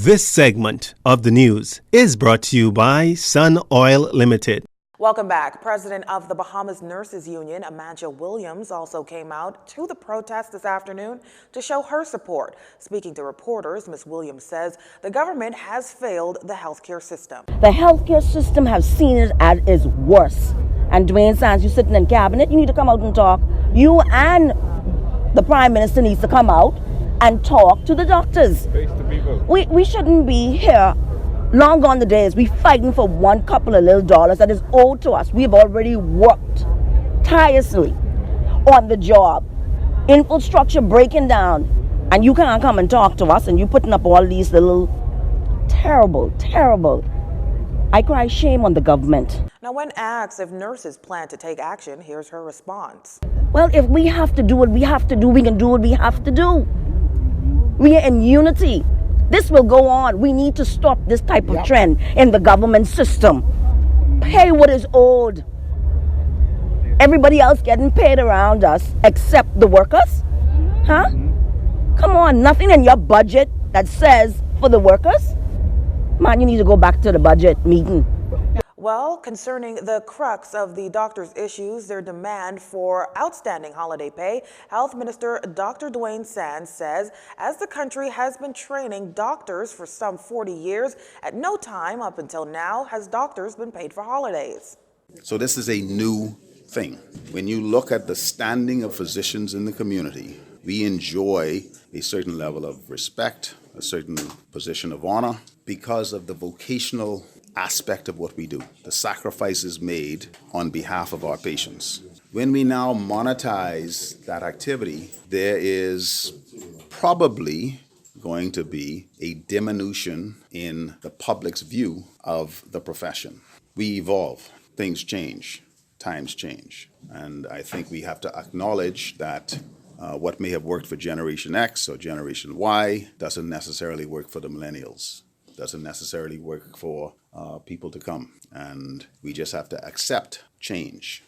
This segment of the news is brought to you by Sun Oil Limited. Welcome back. President of the Bahamas Nurses Union, Amanja Williams, also came out to the protest this afternoon to show her support. Speaking to reporters, Ms. Williams says the government has failed the healthcare system. The healthcare system has seen it as its worst. And Dwayne Sands, you sitting in cabinet, you need to come out and talk. You and the Prime Minister needs to come out and talk to the doctors. Face the people. We shouldn't be here. Long gone the days we fighting for one couple of little dollars that is owed to us. We've already worked tirelessly on the job. Infrastructure breaking down, and you can't come and talk to us, and you putting up all these little terrible. I cry shame on the government. Now, when asked if nurses plan to take action, here's her response. Well, if we have to do what we have to do, we can do what we have to do. We are in unity. This will go on. We need to stop this type of trend in the government system. Pay what is owed. Everybody else getting paid around us except the workers? Huh? Come on, nothing in your budget that says for the workers? Man, you need to go back to the budget meeting. Well, concerning the crux of the doctors' issues, their demand for outstanding holiday pay, Health Minister Dr. Dwayne Sands says as the country has been training doctors for some 40 years, at no time up until now has doctors been paid for holidays. So this is a new thing. When you look at the standing of physicians in the community, we enjoy a certain level of respect, a certain position of honor because of the vocational aspect of what we do, the sacrifices made on behalf of our patients. When we now monetize that activity, there is probably going to be a diminution in the public's view of the profession. We evolve, things change, times change, and I think we have to acknowledge that what may have worked for Generation X or Generation Y doesn't necessarily work for the millennials, doesn't necessarily work for people to come, and we just have to accept change.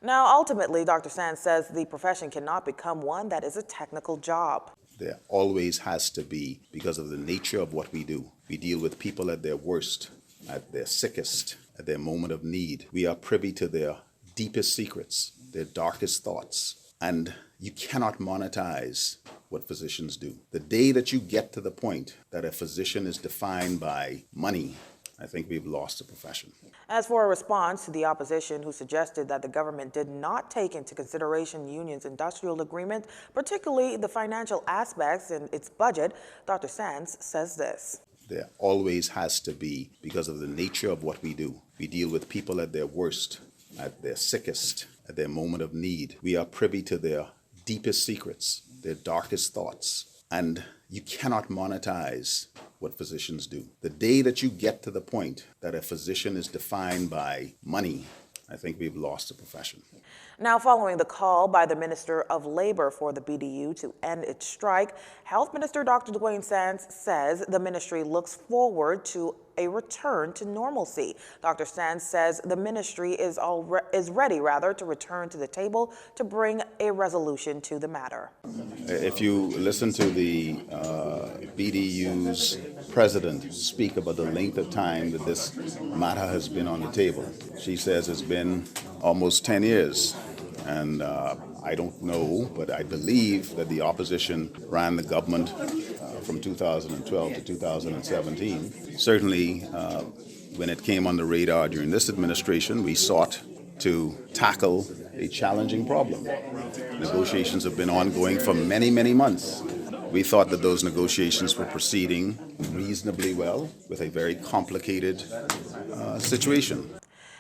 Now, ultimately, Dr. Sands says the profession cannot become one that is a technical job. There always has to be, because of the nature of what we do. We deal with people at their worst, at their sickest, at their moment of need. We are privy to their deepest secrets, their darkest thoughts, and you cannot monetize what physicians do. The day that you get to the point that a physician is defined by money, I think we've lost the profession. As for a response to the opposition who suggested that the government did not take into consideration unions' industrial agreement, particularly the financial aspects in its budget, Dr. Sands says this. There always has to be, because of the nature of what we do. We deal with people at their worst, at their sickest, at their moment of need. We are privy to their deepest secrets, their darkest thoughts, and you cannot monetize what physicians do. The day that you get to the point that a physician is defined by money, I think we've lost the profession. Now, following the call by the Minister of Labor for the BDU to end its strike, Health Minister Dr. Dwayne Sands says the ministry looks forward to a return to normalcy. Dr. Sands says the ministry is ready to return to the table to bring a resolution to the matter. If you listen to the BDU's president speak about the length of time that this matter has been on the table, she says it's been almost 10 years. And I don't know, but I believe that the opposition ran the government from 2012 to 2017. Certainly, when it came on the radar during this administration, we sought to tackle a challenging problem. Negotiations have been ongoing for many, many months. We thought that those negotiations were proceeding reasonably well with a very complicated situation.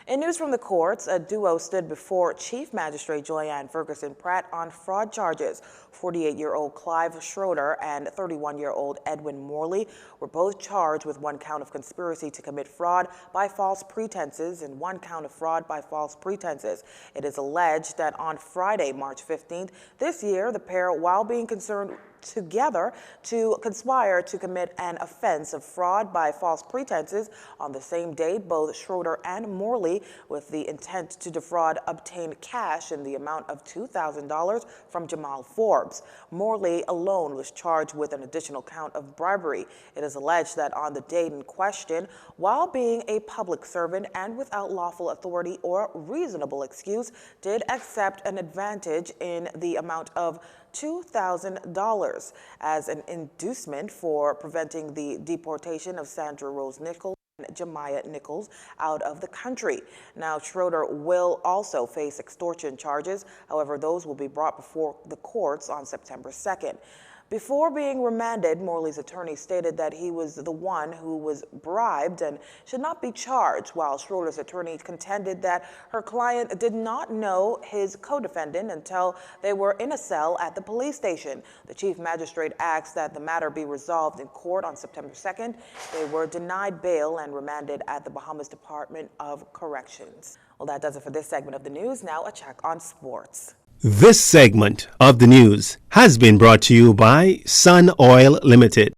In news from the courts, a duo stood before Chief Magistrate Joyanne Ferguson Pratt on fraud charges. 48-year-old Clive Schroeder and 31-year-old Edwin Morley were both charged with one count of conspiracy to commit fraud by false pretenses and one count of fraud by false pretenses. It is alleged that on Friday, March 15th, this year, the pair, while being concerned together to conspire to commit an offense of fraud by false pretenses on the same date. Both Schroeder and Morley, with the intent to defraud, obtained cash in the amount of $2,000 from Jamal Forbes. Morley alone was charged with an additional count of bribery. It is alleged that on the date in question, while being a public servant and without lawful authority or reasonable excuse, did accept an advantage in the amount of $2,000 as an inducement for preventing the deportation of Sandra Rose Nichols and Jemiah Nichols out of the country. Now, Schroeder will also face extortion charges. However, those will be brought before the courts on September 2nd. Before being remanded, Morley's attorney stated that he was the one who was bribed and should not be charged, while Schroeder's attorney contended that her client did not know his co-defendant until they were in a cell at the police station. The chief magistrate asked that the matter be resolved in court on September 2nd. They were denied bail and remanded at the Bahamas Department of Corrections. Well, that does it for this segment of the news. Now a check on sports. This segment of the news has been brought to you by Sun Oil Limited.